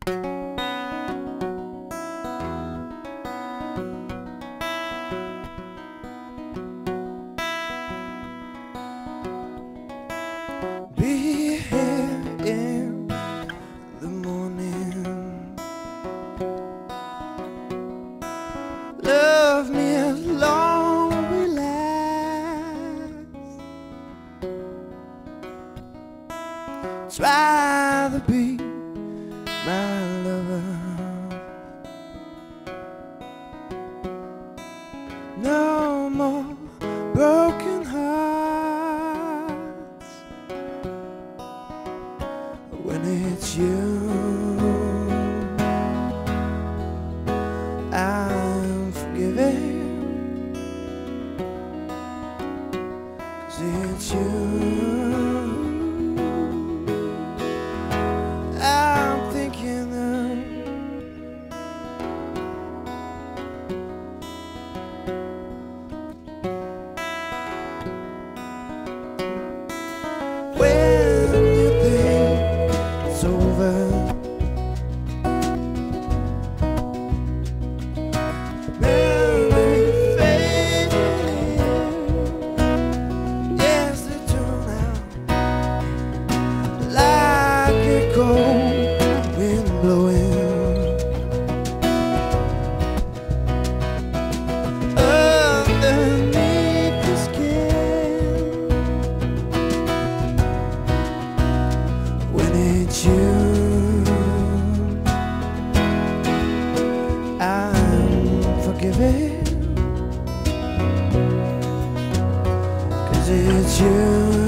Be here in the morning. Love me as long as we last. Try to be my lover. No more broken hearts when it's you. I'm forgiving 'cause it's you. I'm thinking of when you think it's over. Memory fading. Yes, they turn out like a cold wind blowing underneath the skin. When it's you, I'm forgiving 'cause it's you.